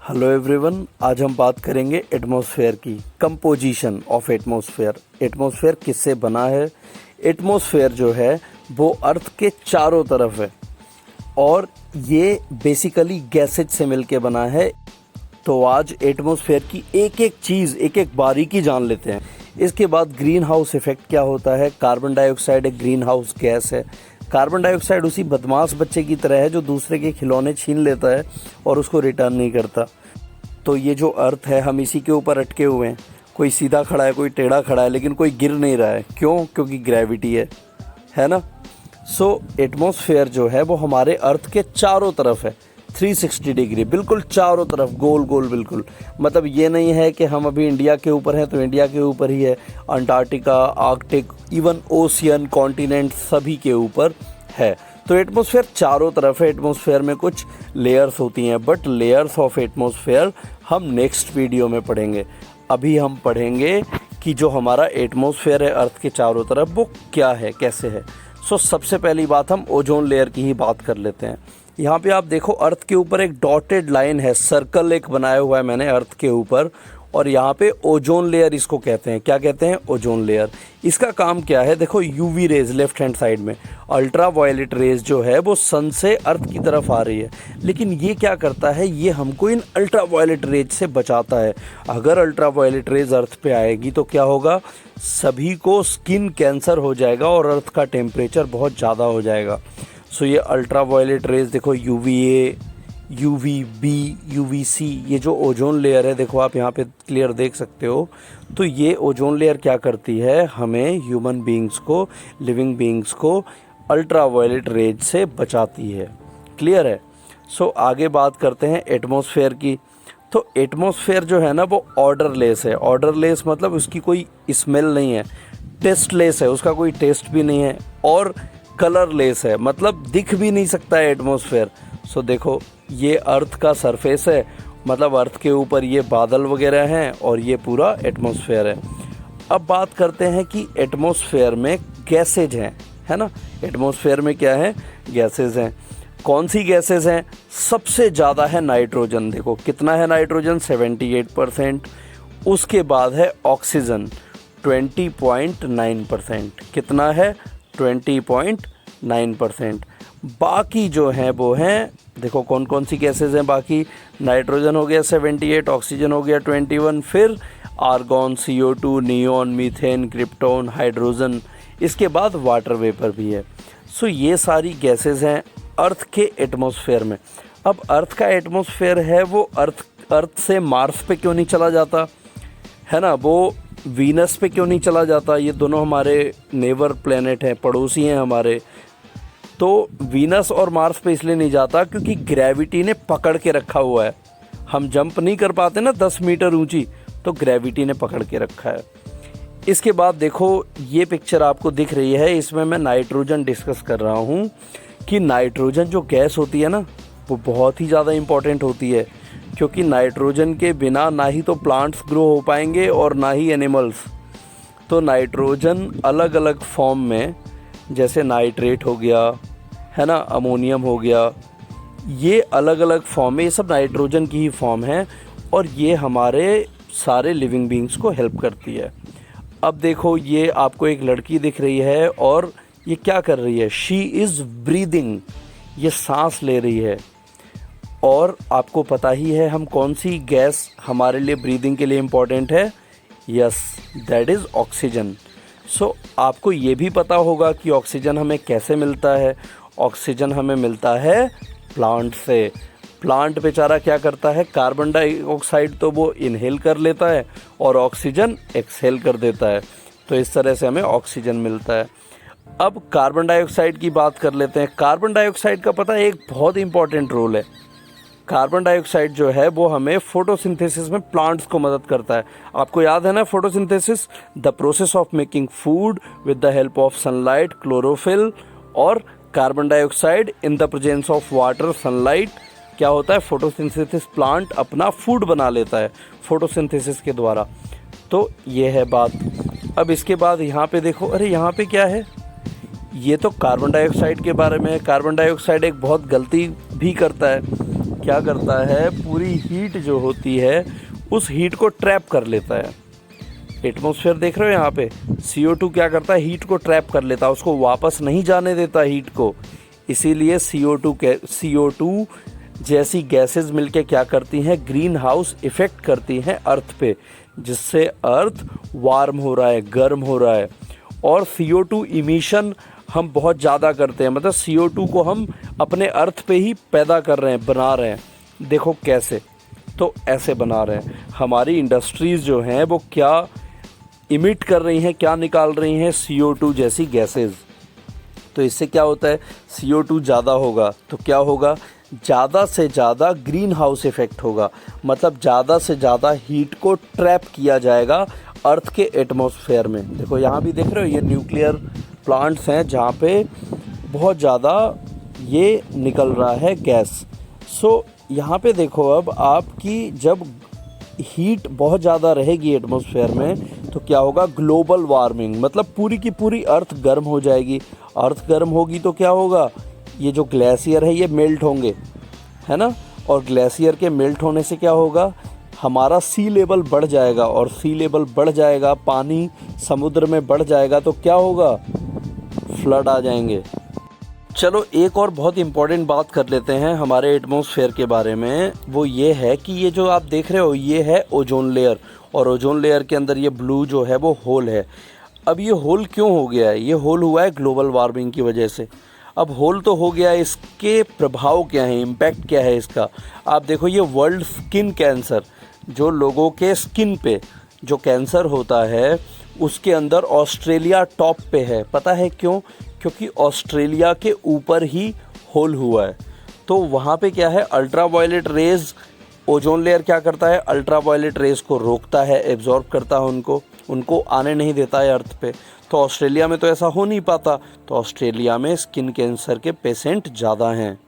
Hello everyone, आज हम बात करेंगे एटमॉस्फेयर की, कंपोजिशन ऑफ एटमॉस्फेयर। एटमॉस्फेयर किससे बना है? एटमॉस्फेयर जो है वो अर्थ के चारों तरफ है और ये बेसिकली गैसेज से मिलके बना है। तो आज एटमॉस्फेयर की एक एक चीज़, एक एक बारीकी जान लेते हैं। इसके बाद ग्रीन हाउस इफेक्ट क्या होता है। कार्बन डाइऑक्साइड एक ग्रीन हाउस गैस है। कार्बन डाइऑक्साइड उसी बदमाश बच्चे की तरह है जो दूसरे के खिलौने छीन लेता है और उसको रिटर्न नहीं करता। तो ये जो अर्थ है, हम इसी के ऊपर अटके हुए हैं। कोई सीधा खड़ा है, कोई टेढ़ा खड़ा है, लेकिन कोई गिर नहीं रहा है। क्यों? क्योंकि ग्रेविटी है ना। सो एटमॉस्फेयर जो है वो हमारे अर्थ के चारों तरफ है, 360 डिग्री, बिल्कुल चारों तरफ, गोल गोल बिल्कुल। मतलब ये नहीं है कि हम अभी इंडिया के ऊपर हैं तो इंडिया के ऊपर ही है। Antarctica, Arctic, even ocean, continent सभी के ऊपर है। तो एटमॉस्फेयर चारों तरफ है। एटमॉस्फेयर में कुछ लेयर्स होती हैं, बट लेयर्स ऑफ एटमॉस्फेयर हम नेक्स्ट वीडियो में पढ़ेंगे। अभी हम पढ़ेंगे कि जो हमारा एटमॉस्फेयर है अर्थ के चारों तरफ, वो क्या है, कैसे है। सबसे पहली बात हम ओजोन लेयर की ही बात कर लेते हैं। यहाँ पे आप देखो, अर्थ के ऊपर एक डॉटेड लाइन है, सर्कल एक बनाया हुआ है मैंने अर्थ के ऊपर, और यहाँ पे ओजोन लेयर इसको कहते हैं। क्या कहते हैं? Ozone layer. इसका काम क्या है? देखो, UV rays left hand side में, अल्ट्रा वायलेट रेज जो है वो सन से अर्थ की तरफ आ रही है, लेकिन ये क्या करता है, ये हमको इन अल्ट्रा वायलेट रेज से बचाता है। अगर अल्ट्रा वायलेट रेज अर्थ पे आएगी तो क्या होगा? सभी को स्किन कैंसर हो जाएगा और अर्थ का टेम्परेचर बहुत ज़्यादा हो जाएगा। ये अल्ट्रा वायलेट रेज देखो, यूवीए, यूवीबी, यूवीसी, ये जो ओजोन लेयर है, देखो आप यहाँ पे क्लियर देख सकते हो। तो ये ओजोन लेयर क्या करती है? हमें ह्यूमन बीइंग्स को, लिविंग बीइंग्स को अल्ट्रा वायलेट रेज से बचाती है। क्लियर है? आगे बात करते हैं एटमॉस्फेयर की। तो एटमॉस्फेयर जो है ना वो ऑर्डरलेस है। ऑर्डरलेस मतलब उसकी कोई स्मेल नहीं है। टेस्टलेस है, उसका कोई टेस्ट भी नहीं है। और कलरलेस है, मतलब दिख भी नहीं सकता है एटमॉस्फेयर। देखो, ये अर्थ का सरफेस है, मतलब अर्थ के ऊपर ये बादल वगैरह हैं और ये पूरा एटमॉस्फेयर है। अब बात करते हैं कि एटमॉस्फेयर में गैसेज हैं, है ना। एटमॉस्फेयर में क्या है? गैसेज हैं। कौन सी गैसेज हैं? सबसे ज़्यादा है नाइट्रोजन। देखो कितना है नाइट्रोजन, 78%। उसके बाद है ऑक्सीजन, 20.9%। कितना है? 20.9%। बाकी जो हैं वो हैं, देखो कौन कौन सी गैसेज हैं बाकी। नाइट्रोजन हो गया 78, ऑक्सीजन हो गया 21, फिर argon, CO2, neon, methane, krypton, hydrogen. इसके बाद वाटर वेपर भी है। ये सारी गैसेज हैं अर्थ के एटमॉस्फेयर में। अब अर्थ का एटमॉस्फेयर है वो अर्थ से मार्स पे क्यों नहीं चला जाता, है ना, वो वीनस पे क्यों नहीं चला जाता? ये दोनों हमारे नेबर प्लेनेट हैं, पड़ोसी हैं हमारे। तो वीनस और मार्स पे इसलिए नहीं जाता क्योंकि ग्रेविटी ने पकड़ के रखा हुआ है। हम जंप नहीं कर पाते ना 10 मीटर ऊंची, तो ग्रेविटी ने पकड़ के रखा है। इसके बाद देखो, ये पिक्चर आपको दिख रही है, इसमें मैं नाइट्रोजन डिस्कस कर रहा हूँ कि नाइट्रोजन जो गैस होती है ना वो बहुत ही ज़्यादा इम्पॉर्टेंट होती है, क्योंकि नाइट्रोजन के बिना ना ही तो प्लांट्स ग्रो हो पाएंगे और ना ही एनिमल्स। तो नाइट्रोजन अलग अलग फॉर्म में, जैसे नाइट्रेट हो गया, है ना, अमोनियम हो गया, ये अलग अलग फॉर्म में, ये सब नाइट्रोजन की ही फॉर्म है और ये हमारे सारे लिविंग बीइंग्स को हेल्प करती है। अब देखो, ये आपको एक लड़की दिख रही है और ये क्या कर रही है? शी इज़ ब्रीदिंग, ये सांस ले रही है। और आपको पता ही है हम कौन सी गैस हमारे लिए ब्रीदिंग के लिए इम्पॉर्टेंट है। Yes, that is oxygen. आपको ये भी पता होगा कि ऑक्सीजन हमें कैसे मिलता है। ऑक्सीजन हमें मिलता है प्लांट से। प्लांट बेचारा क्या करता है? कार्बन डाइऑक्साइड तो वो इनहेल कर लेता है और ऑक्सीजन एक्सहेल कर देता है। तो इस तरह से हमें ऑक्सीजन मिलता है। अब कार्बन डाइऑक्साइड की बात कर लेते हैं। कार्बन डाइऑक्साइड का पता है एक बहुत इंपॉर्टेंट रोल है। कार्बन डाइऑक्साइड जो है वो हमें फोटोसिंथेसिस में प्लांट्स को मदद करता है। आपको याद है ना, photosynthesis, the process of making food with the help of sunlight, chlorophyll और carbon dioxide in the presence of water, sunlight. क्या होता है? फोटोसिंथेसिस, प्लांट अपना फूड बना लेता है फोटोसिंथेसिस के द्वारा। तो ये है बात। अब इसके बाद यहाँ पे देखो, अरे यहाँ पे क्या है? ये तो कार्बन डाइऑक्साइड के बारे में है। कार्बन डाइऑक्साइड एक बहुत गलती भी करता है। क्या करता है, पूरी हीट जो होती है उस हीट को ट्रैप कर लेता है। एटमॉस्फेयर देख रहे हो यहाँ पे, CO2 क्या करता है, हीट को ट्रैप कर लेता है, उसको वापस नहीं जाने देता हीट को। इसीलिए CO2 जैसी गैसेस मिलके क्या करती हैं, ग्रीन हाउस इफ़ेक्ट करती हैं अर्थ पे, जिससे अर्थ वार्म हो रहा है, गर्म हो रहा है। और CO2 इमिशन हम बहुत ज़्यादा करते हैं, मतलब CO2 को हम अपने अर्थ पे ही पैदा कर रहे हैं, बना रहे हैं। देखो कैसे, तो ऐसे बना रहे हैं। हमारी इंडस्ट्रीज़ जो हैं वो क्या इमिट कर रही हैं, क्या निकाल रही हैं, CO2 जैसी गैसेस। तो इससे क्या होता है, CO2 ज़्यादा होगा तो क्या होगा, ज़्यादा से ज़्यादा ग्रीन हाउस इफ़ेक्ट होगा, मतलब ज़्यादा से ज़्यादा हीट को ट्रैप किया जाएगा अर्थ के एटमॉस्फेयर में। देखो यहाँ भी देख रहे हो, ये न्यूक्लियर प्लांट्स हैं जहाँ पे बहुत ज़्यादा ये निकल रहा है गैस। सो यहाँ पे देखो, अब आपकी जब हीट बहुत ज़्यादा रहेगी एटमॉस्फेयर में तो क्या होगा, ग्लोबल वार्मिंग, मतलब पूरी की पूरी अर्थ गर्म हो जाएगी। अर्थ गर्म होगी तो क्या होगा, ये जो ग्लेशियर है ये मेल्ट होंगे, है ना। और ग्लेशियर के मेल्ट होने से क्या होगा, हमारा सी लेवल बढ़ जाएगा, और सी लेवल बढ़ जाएगा, पानी समुद्र में बढ़ जाएगा तो क्या होगा, फ्लड आ जाएंगे। चलो एक और बहुत इम्पॉर्टेंट बात कर लेते हैं हमारे एटमॉस्फेयर के बारे में। वो ये है कि ये जो आप देख रहे हो ये है ओजोन लेयर, और ओजोन लेयर के अंदर ये ब्लू जो है वो होल है। अब ये होल क्यों हो गया है, ये होल हुआ है ग्लोबल वार्मिंग की वजह से। अब होल तो हो गया, इसके प्रभाव क्या है, इम्पैक्ट क्या है इसका। आप देखो, ये वर्ल्ड स्किन कैंसर, जो लोगों के स्किन पे जो कैंसर होता है उसके अंदर ऑस्ट्रेलिया टॉप पे है। पता है क्यों, क्योंकि ऑस्ट्रेलिया के ऊपर ही होल हुआ है। तो वहाँ पे क्या है, अल्ट्रावायलेट रेज, ओजोन लेयर क्या करता है, अल्ट्रावायलेट रेज को रोकता है, एब्जॉर्ब करता है, उनको आने नहीं देता है अर्थ पे। तो ऑस्ट्रेलिया में तो ऐसा हो नहीं पाता, तो ऑस्ट्रेलिया में स्किन कैंसर के पेशेंट ज़्यादा हैं।